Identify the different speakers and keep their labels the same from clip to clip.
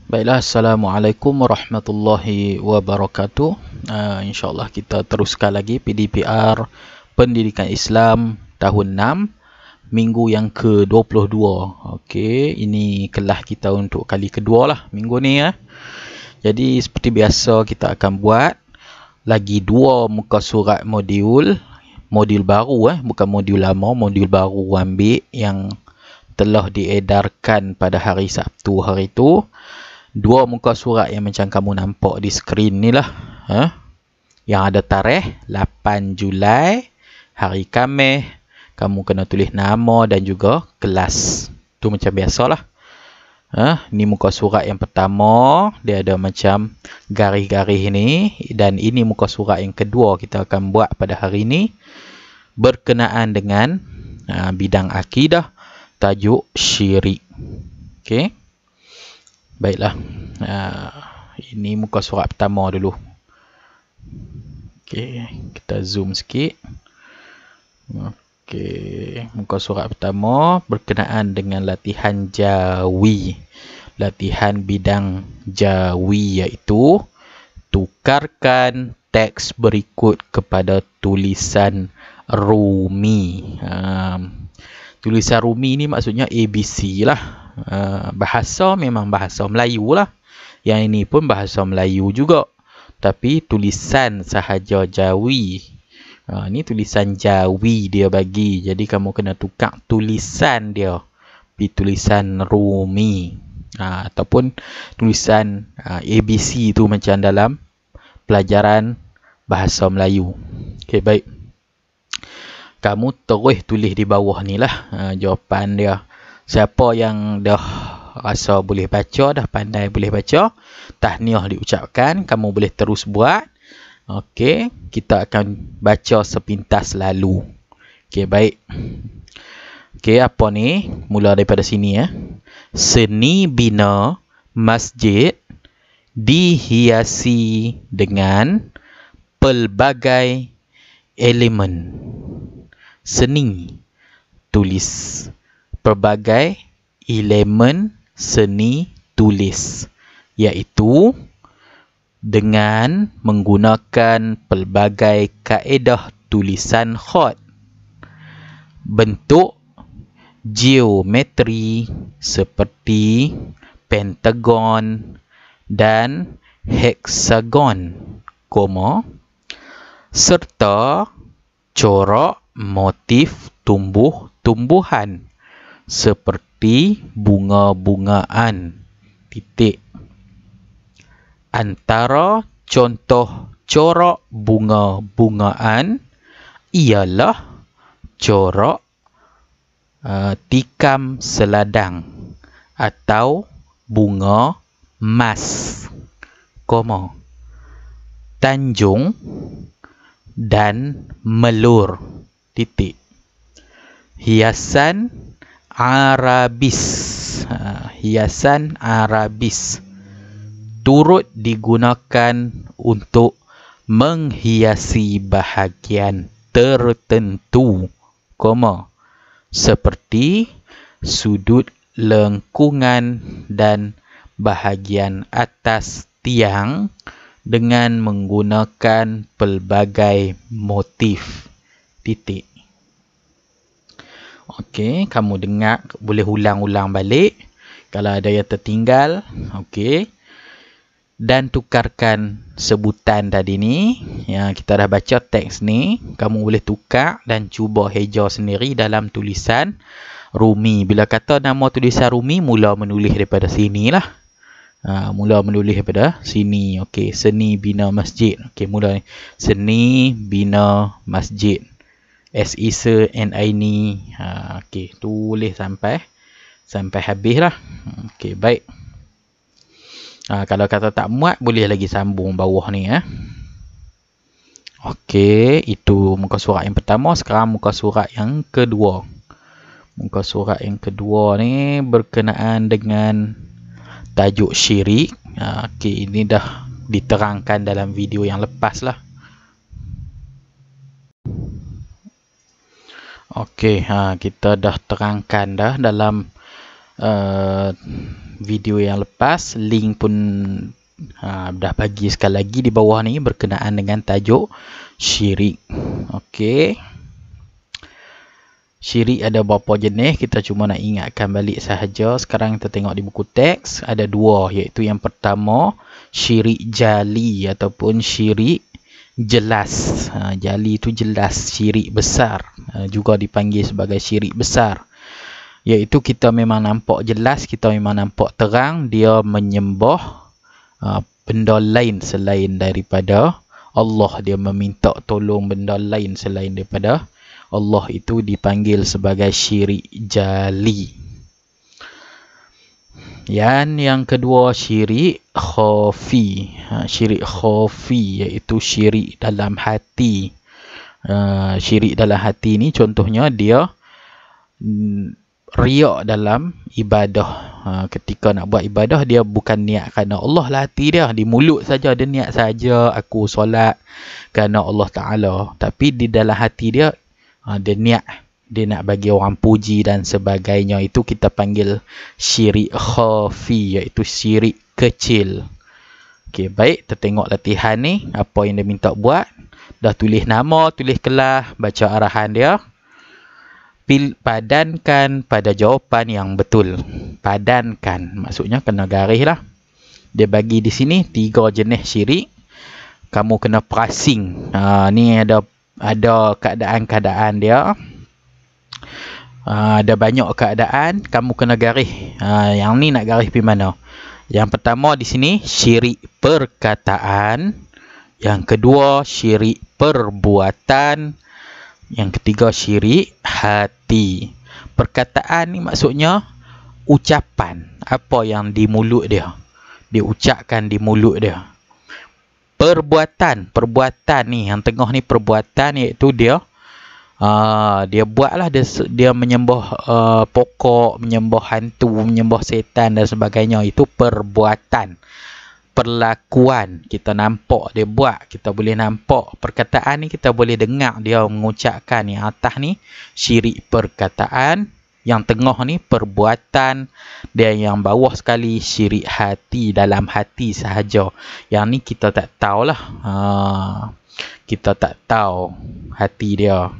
Speaker 1: Baiklah, Assalamualaikum warahmatullahi wabarakatuh. InsyaAllah kita teruskan lagi PDPR Pendidikan Islam tahun 6, minggu yang ke-22. Okey, ini kelas kita untuk kali kedua lah minggu ni ya. Jadi seperti biasa kita akan buat lagi 2 muka surat modul baru bukan modul lama, modul baru ambil yang telah diedarkan pada hari Sabtu hari itu. 2 muka surat yang macam kamu nampak di skrin ni lah. Yang ada tarikh 8 Julai, hari Khamis. Kamu kena tulis nama dan juga kelas. Tu macam biasalah. Ni muka surat yang pertama. Dia ada macam garis-garis ni. Dan ini muka surat yang kedua kita akan buat pada hari ini. Berkenaan dengan bidang akidah, tajuk syirik. Okey. Baiklah, ini muka surat pertama dulu. Okey, kita zoom sikit. Okey, muka surat pertama berkenaan dengan latihan jawi. Latihan bidang jawi iaitu tukarkan teks berikut kepada tulisan Rumi. Tulisan Rumi ni maksudnya ABC lah. Bahasa memang bahasa Melayu lah. Yang ini pun bahasa Melayu juga. Tapi tulisan sahaja Jawi. Ni tulisan Jawi dia bagi. Jadi kamu kena tukar tulisan dia. Tulisan Rumi. Ataupun tulisan ABC tu macam dalam pelajaran bahasa Melayu. Okey, baik. Kamu terus tulis di bawah ni lah jawapan dia. Siapa yang dah rasa boleh baca, dah pandai boleh baca, tahniah diucapkan, kamu boleh terus buat. Okey, kita akan baca sepintas lalu. Okey, baik. Okey, apa ni? Mula daripada sini ya. Seni bina masjid dihiasi dengan pelbagai elemen. Seni, tulis. Pelbagai elemen seni tulis, iaitu dengan menggunakan pelbagai kaedah tulisan khat, bentuk geometri seperti pentagon dan heksagon, serta corak motif tumbuh-tumbuhan seperti bunga-bungaan. Antara contoh corak bunga-bungaan ialah corak tikam seladang atau bunga mas, tanjung dan melur. Hiasan Arabis. Hiasan Arabis turut digunakan untuk menghiasi bahagian tertentu, seperti sudut lengkungan dan bahagian atas tiang dengan menggunakan pelbagai motif. Okey, kamu dengar, boleh ulang-ulang balik kalau ada yang tertinggal. Okey. Dan tukarkan sebutan tadi ni. Yang kita dah baca teks ni, kamu boleh tukar dan cuba heja sendiri dalam tulisan Rumi. Bila kata nama tulisan Rumi, mula menulis daripada sini lah. Mula menulis daripada sini. Okey, seni bina masjid. Okey, mula ni. Seni bina masjid. S-I-S N-I-N. Okey, tulis sampai habis lah. Okey, baik. Kalau kata tak muat, boleh lagi sambung bawah ni ya. Okey, itu muka surat yang pertama. Sekarang muka surat yang kedua. Muka surat yang kedua ni berkenaan dengan tajuk syirik. Okey, ini dah diterangkan dalam video yang lepas lah. Okey, kita dah terangkan dah dalam video yang lepas. Link pun dah bagi sekali lagi di bawah ni berkenaan dengan tajuk syirik. Okey. Syirik ada berapa jenis, kita cuma nak ingatkan balik sahaja. Sekarang kita tengok di buku teks ada dua, iaitu yang pertama syirik jali ataupun syirik jelas. Jali itu jelas, syirik besar, juga dipanggil sebagai syirik besar, iaitu kita memang nampak jelas, kita memang nampak terang dia menyembah benda lain selain daripada Allah. Dia meminta tolong benda lain selain daripada Allah, itu dipanggil sebagai syirik jali. Yang kedua syirik khafi. Syirik khafi iaitu syirik dalam hati. Syirik dalam hati ni contohnya dia riak dalam ibadah. Ketika nak buat ibadah, dia bukan niat kerana Allah lah hati dia. Di mulut saja dia niat saja, aku solat kerana Allah Ta'ala. Tapi di dalam hati dia, dia niat, dia nak bagi orang puji dan sebagainya. Itu kita panggil syirik khafi, iaitu syirik kecil. Okey, baik, kita tengok latihan ni. Apa yang dia minta buat. Dah tulis nama, tulis kelas, baca arahan dia. Padankan pada jawapan yang betul. Padankan, maksudnya kena garis lah. Dia bagi di sini 3 jenis syirik. Kamu kena prasing. Ni ada keadaan-keadaan dia. Ada banyak keadaan, kamu kena garis. Yang ni nak garis pergi mana? Yang pertama di sini syirik perkataan. Yang kedua syirik perbuatan. Yang ketiga syirik hati. Perkataan ni maksudnya ucapan. Apa yang di mulut dia, dia ucapkan di mulut dia. Perbuatan ni yang tengah ni perbuatan, iaitu dia buatlah, dia menyembah pokok, menyembah hantu, menyembah setan dan sebagainya. Itu perbuatan. Perlakuan, kita nampak dia buat, kita boleh nampak. Perkataan ni kita boleh dengar dia mengucapkan. Yang atas ni syirik perkataan, yang tengah ni perbuatan, dan yang bawah sekali syirik hati, dalam hati sahaja. Yang ni kita tak tahulah. Kita tak tahu hati dia.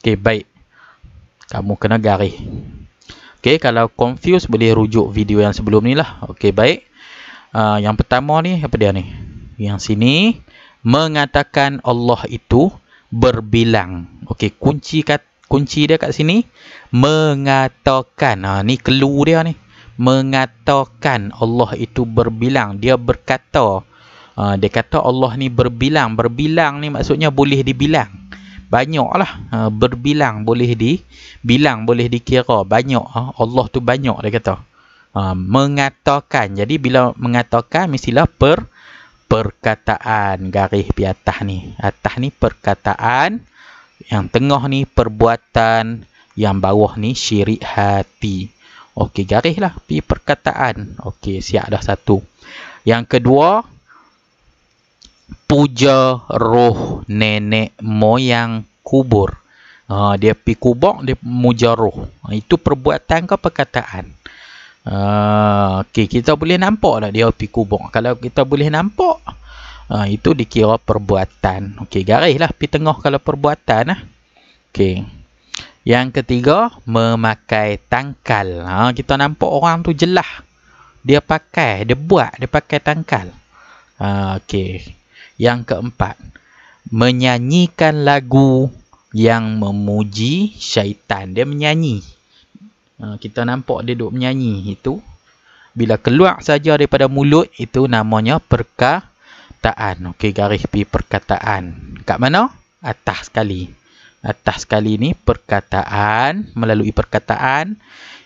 Speaker 1: Okey, baik. Kamu kena garis. Okey, kalau confuse boleh rujuk video yang sebelum ni lah. Okey, baik. Yang pertama ni, apa dia ni? Yang sini mengatakan Allah itu berbilang. Okey, kunci dia kat sini mengatakan. Ni clue dia ni. Mengatakan Allah itu berbilang. Dia berkata. Dia kata Allah ni berbilang. Berbilang ni maksudnya boleh dibilang. Banyak lah. Berbilang, boleh dibilang, boleh dikira. Banyak. Allah tu banyak, dia kata. Mengatakan. Jadi bila mengatakan mestilah perkataan. Garis di atas ni. Atas ni perkataan. Yang tengah ni perbuatan. Yang bawah ni syirik hati. Okey, garislah pi perkataan. Okey, siap dah satu. Yang kedua, puja roh nenek moyang kubur. Dia pi kubur, dia muja roh. Itu perbuatan ke perkataan? Okey, kita boleh nampak tak dia pi kubur? Kalau kita boleh nampak, itu dikira perbuatan. Okey, garislah pi tengah kalau perbuatan. Okey. Yang ketiga, memakai tangkal. Kita nampak orang tu jelas. Dia pakai, dia buat, dia pakai tangkal. Okey. Yang keempat, menyanyikan lagu yang memuji syaitan. Dia menyanyi. Kita nampak dia duduk menyanyi. Itu bila keluar saja daripada mulut, itu namanya perkataan. Okey, garis pi perkataan. Kat mana? Atas sekali. Atas sekali ni perkataan. Melalui perkataan,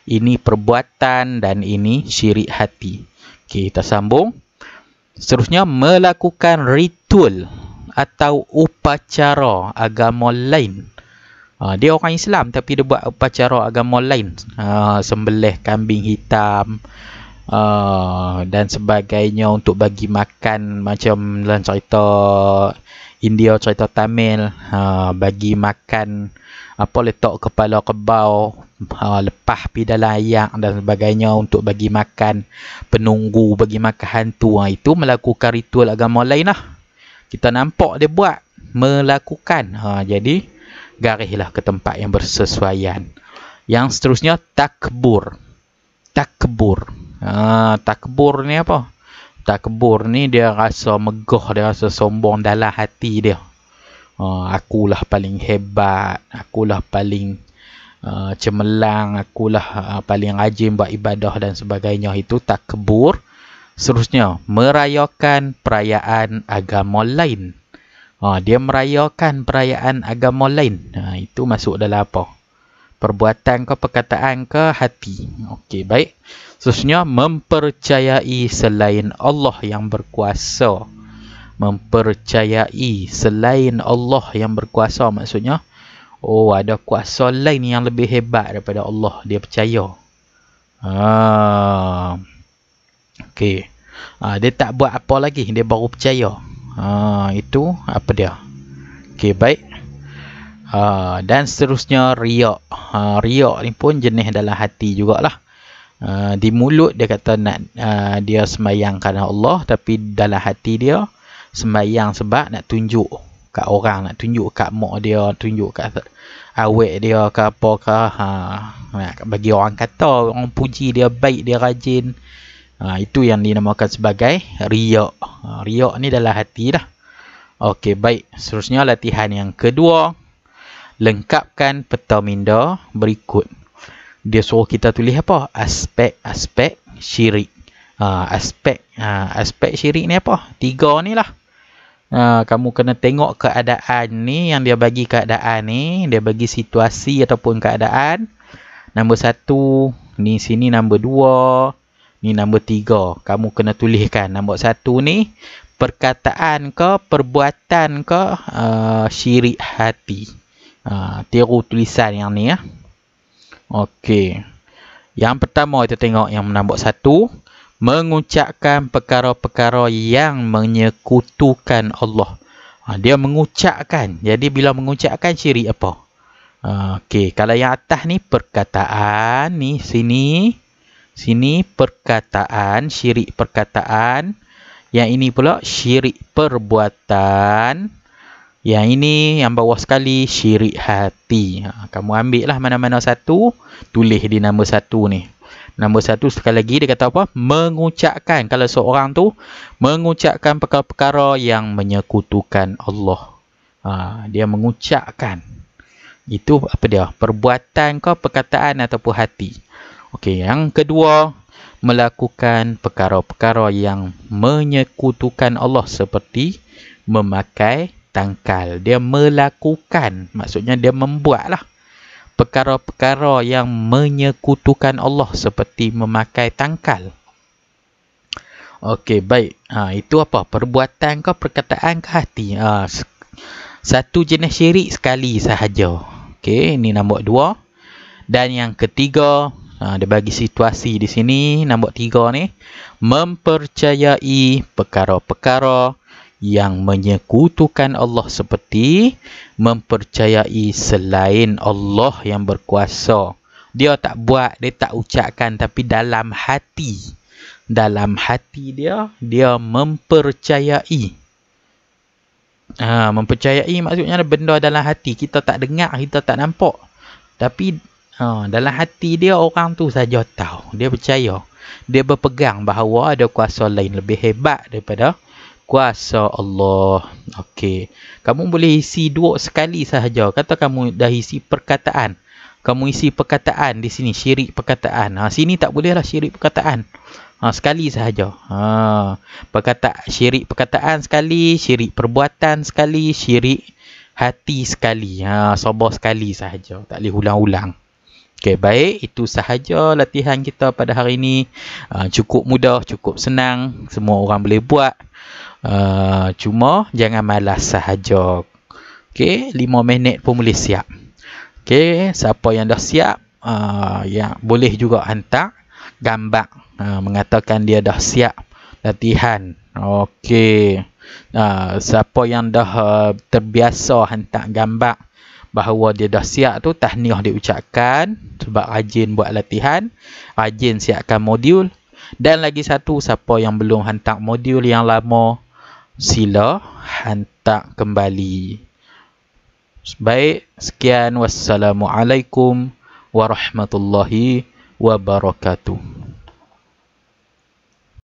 Speaker 1: ini perbuatan, dan ini syirik hati. Okey, kita sambung. Seterusnya, melakukan ritual atau upacara agama lain. Dia orang Islam tapi dia buat upacara agama lain. Sembelih kambing hitam dan sebagainya untuk bagi makan, macam dalam cerita India cerita Tamil, bagi makan apa, letak kepala kebau, lepas pi dalam ayak dan sebagainya untuk bagi makan penunggu, bagi makan hantu. Itu melakukan ritual agama lain lah. Kita nampak dia buat, melakukan. Jadi garislah ke tempat yang bersesuaian. Yang seterusnya takbur. Takbur. Takbur ni apa? Takbur ni dia rasa megah, dia rasa sombong dalam hati dia. Akulah paling hebat, akulah paling cemerlang, akulah paling rajin buat ibadah dan sebagainya. Itu takbur. Seterusnya, merayakan perayaan agama lain. Dia merayakan perayaan agama lain. Itu masuk dalam apa? Perbuatan ke, perkataan ke, hati. Okey, baik. Seterusnya, mempercayai selain Allah yang berkuasa. Mempercayai selain Allah yang berkuasa, maksudnya ada kuasa lain yang lebih hebat daripada Allah, dia percaya. Okey. Dia tak buat apa lagi, dia baru percaya. Itu apa dia? Okey, baik. Dan seterusnya riak. Riak ni pun jenis dalam hati jugalah. Di mulut dia kata nak dia sembahyang kerana Allah, tapi dalam hati dia sembahyang sebab nak tunjuk kat orang, nak tunjuk kat mak dia, tunjuk kat awek dia ke apa ke. Bagi orang kata, orang puji dia baik, dia rajin. Itu yang dinamakan sebagai riak. Riak ni dalam hati dah. Okey, baik. Seterusnya latihan yang kedua. Lengkapkan peta minda berikut. Dia suruh kita tulis apa? Aspek-aspek syirik. Aspek syirik ni apa? 3 ni lah. Kamu kena tengok keadaan ni, yang dia bagi keadaan ni, dia bagi situasi ataupun keadaan. Nombor 1, ni sini nombor 2, ni nombor 3. Kamu kena tuliskan. Nombor 1 ni perkataan ke, perbuatan ke, syirik hati. Tiru tulisan yang ni ya. Okey. Yang pertama kita tengok yang nombor 1, mengucapkan perkara-perkara yang menyekutukan Allah. Dia mengucapkan. Jadi bila mengucapkan syirik apa? Okey, kalau yang atas ni perkataan, ni sini perkataan, syirik perkataan. Yang ini pula syirik perbuatan. Yang ini yang bawah sekali syirik hati. Kamu ambil lah mana-mana satu, tulis di nombor 1 ni. Nombor 1 sekali lagi dia kata apa? Mengucapkan. Kalau seorang tu mengucapkan perkara-perkara yang menyekutukan Allah. Dia mengucapkan. Itu apa dia? Perbuatan ke, perkataan ataupun hati. Okey, yang kedua, melakukan perkara-perkara yang menyekutukan Allah seperti memakai tangkal. Dia melakukan, maksudnya dia membuatlah perkara-perkara yang menyekutukan Allah seperti memakai tangkal. Okey, baik. Itu apa? Perbuatan ke, perkataan ke, hati. Satu jenis syirik sekali sahaja. Okey, ini nombor 2. Dan yang ketiga, dia bagi situasi di sini, nombor 3 ni, mempercayai perkara-perkara yang menyekutukan Allah seperti mempercayai selain Allah yang berkuasa. Dia tak buat, dia tak ucapkan, tapi dalam hati. Dalam hati dia mempercayai. Mempercayai maksudnya benda dalam hati. Kita tak dengar, kita tak nampak. Tapi dalam hati dia, orang tu saja tahu. Dia percaya. Dia berpegang bahawa ada kuasa lain lebih hebat daripada kuasa Allah. Okey. Kamu boleh isi 2 sekali sahaja. Kata kamu dah isi perkataan. Kamu isi perkataan di sini, syirik perkataan. Sini tak boleh lah syirik perkataan. Sekali sahaja. Syirik perkataan sekali, syirik perbuatan sekali, syirik hati sekali. Sabar sekali sahaja. Tak boleh ulang-ulang. Okey, baik. Itu sahaja latihan kita pada hari ini. Cukup mudah, cukup senang. Semua orang boleh buat. Cuma jangan malas sahaja. Okey, 5 minit pun boleh siap. Okey, siapa yang dah siap, yang boleh juga hantar gambar mengatakan dia dah siap latihan. Okey. Siapa yang dah terbiasa hantar gambar bahawa dia dah siap tu, tahniah diucapkan sebab rajin buat latihan, rajin siapkan modul. Dan lagi satu, siapa yang belum hantar modul yang lama, sila hantar kembali. Baik, sekian. Wassalamualaikum warahmatullahi wabarakatuh.